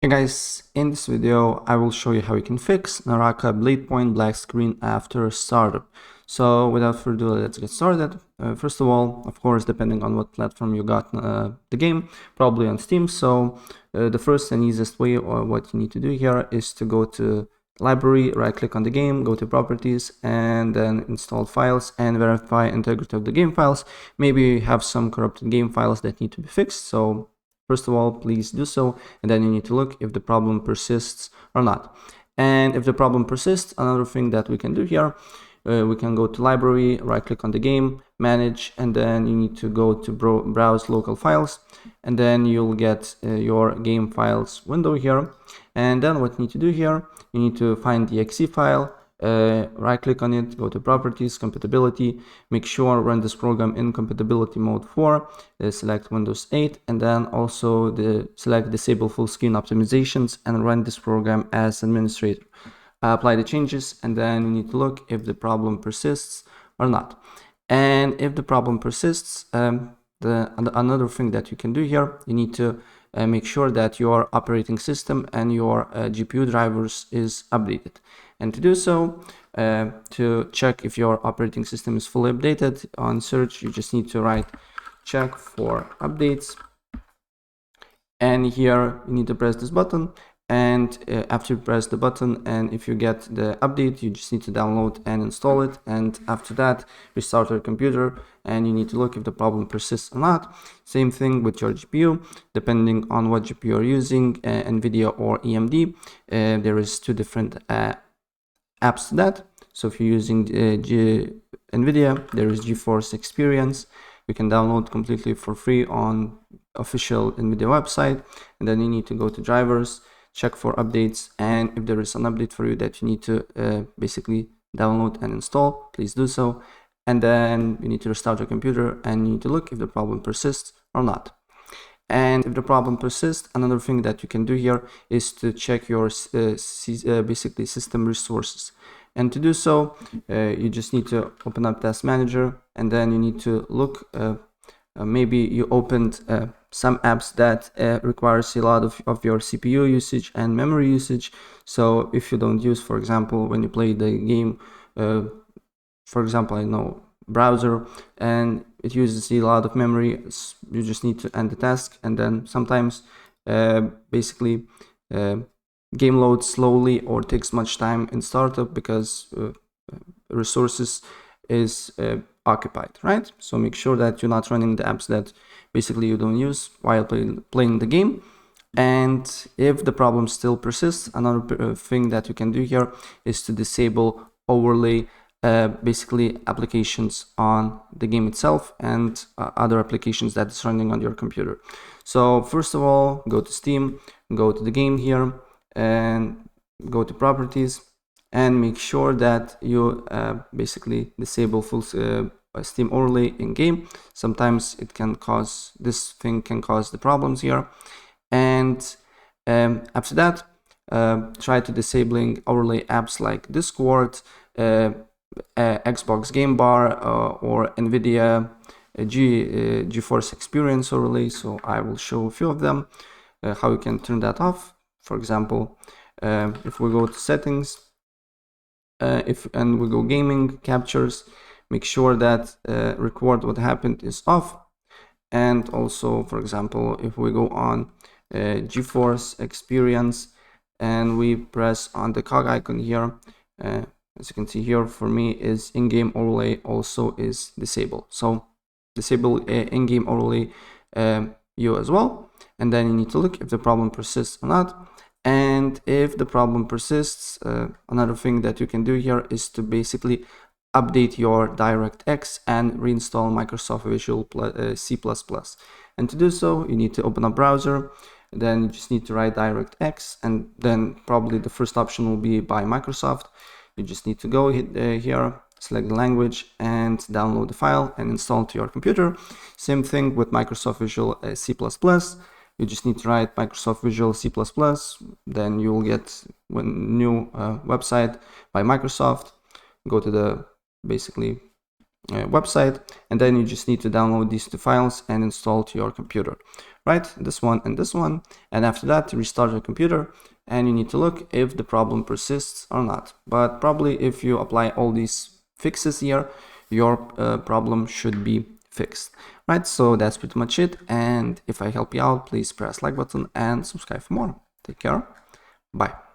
Hey guys, in this video I will show you how you can fix Naraka Bladepoint black screen after startup. So without further ado, let's get started. First of all, of course, depending on what platform you got the game, probably on Steam. So the first and easiest way, or what you need to do here, is to go to library, right click on the game, go to properties, and then install files and verify integrity of the game files. Maybe you have some corrupted game files that need to be fixed, so first of all, please do so, and then you need to look if the problem persists or not. And if the problem persists, another thing that we can do here, we can go to library, right click on the game, manage, and then you need to go to browse local files, and then you'll get your game files window here. And then what you need to do here, you need to find the exe file, right click on it, go to properties, compatibility, make sure run this program in compatibility mode 4, select Windows 8, and then also select disable full screen optimizations and run this program as administrator. Apply the changes, and then you need to look if the problem persists or not. And if the problem persists, another thing that you can do here, you need to make sure that your operating system and your GPU drivers is updated. And to do so, to check if your operating system is fully updated, on search you just need to write check for updates, and here you need to press this button. And after you press the button, and if you get the update, you just need to download and install it, and after that restart your computer, and you need to look if the problem persists or not. Same thing with your GPU, depending on what GPU you're using, NVIDIA or AMD. There is two different apps to that. So if you're using NVIDIA, there is GeForce Experience. You can download completely for free on official NVIDIA website, and then you need to go to drivers, check for updates, and if there is an update for you that you need to basically download and install, please do so. And then you need to restart your computer, and you need to look if the problem persists or not. And if the problem persists, another thing that you can do here is to check your basically system resources. And to do so, you just need to open up Task Manager, and then you need to look, maybe you opened some apps that requires a lot of your CPU usage and memory usage. So if you don't use, for example, when you play the game, for example, I know browser, and it uses a lot of memory, you just need to end the task. And then sometimes basically game loads slowly or takes much time in startup because resources is occupied, right? So make sure that you're not running the apps that basically you don't use while playing the game. And if the problem still persists, another thing that you can do here is to disable overlay basically applications on the game itself and other applications that is running on your computer. So first of all, go to Steam, go to the game here, and go to properties, and make sure that you basically disable full Steam overlay in game. Sometimes this thing can cause the problems here. And after that, try to disabling overlay apps like Discord, Xbox Game Bar, or NVIDIA GeForce Experience overlay. So I will show a few of them, how you can turn that off. For example, if we go to settings, and we go gaming captures, make sure that record what happened is off. And also, for example, if we go on GeForce Experience and we press on the cog icon here, as you can see here, for me is in-game overlay also is disabled. So disable in-game overlay you as well, and then you need to look if the problem persists or not. And if the problem persists, another thing that you can do here is to basically update your DirectX and reinstall Microsoft Visual C++. And to do so, you need to open a browser, then you just need to write DirectX, and then probably the first option will be by Microsoft. You just need to go here, select the language, and download the file and install it to your computer. Same thing with Microsoft Visual C++. You just need to write Microsoft Visual C++, then you will get a new website by Microsoft. Go to the basically website, and then you just need to download these two files and install to your computer. right? This one and this one. And after that, restart your computer, and you need to look if the problem persists or not. But probably if you apply all these fixes here, your problem should be fixed, right? So that's pretty much it. And if I help you out, please press like button and subscribe for more. Take care. Bye.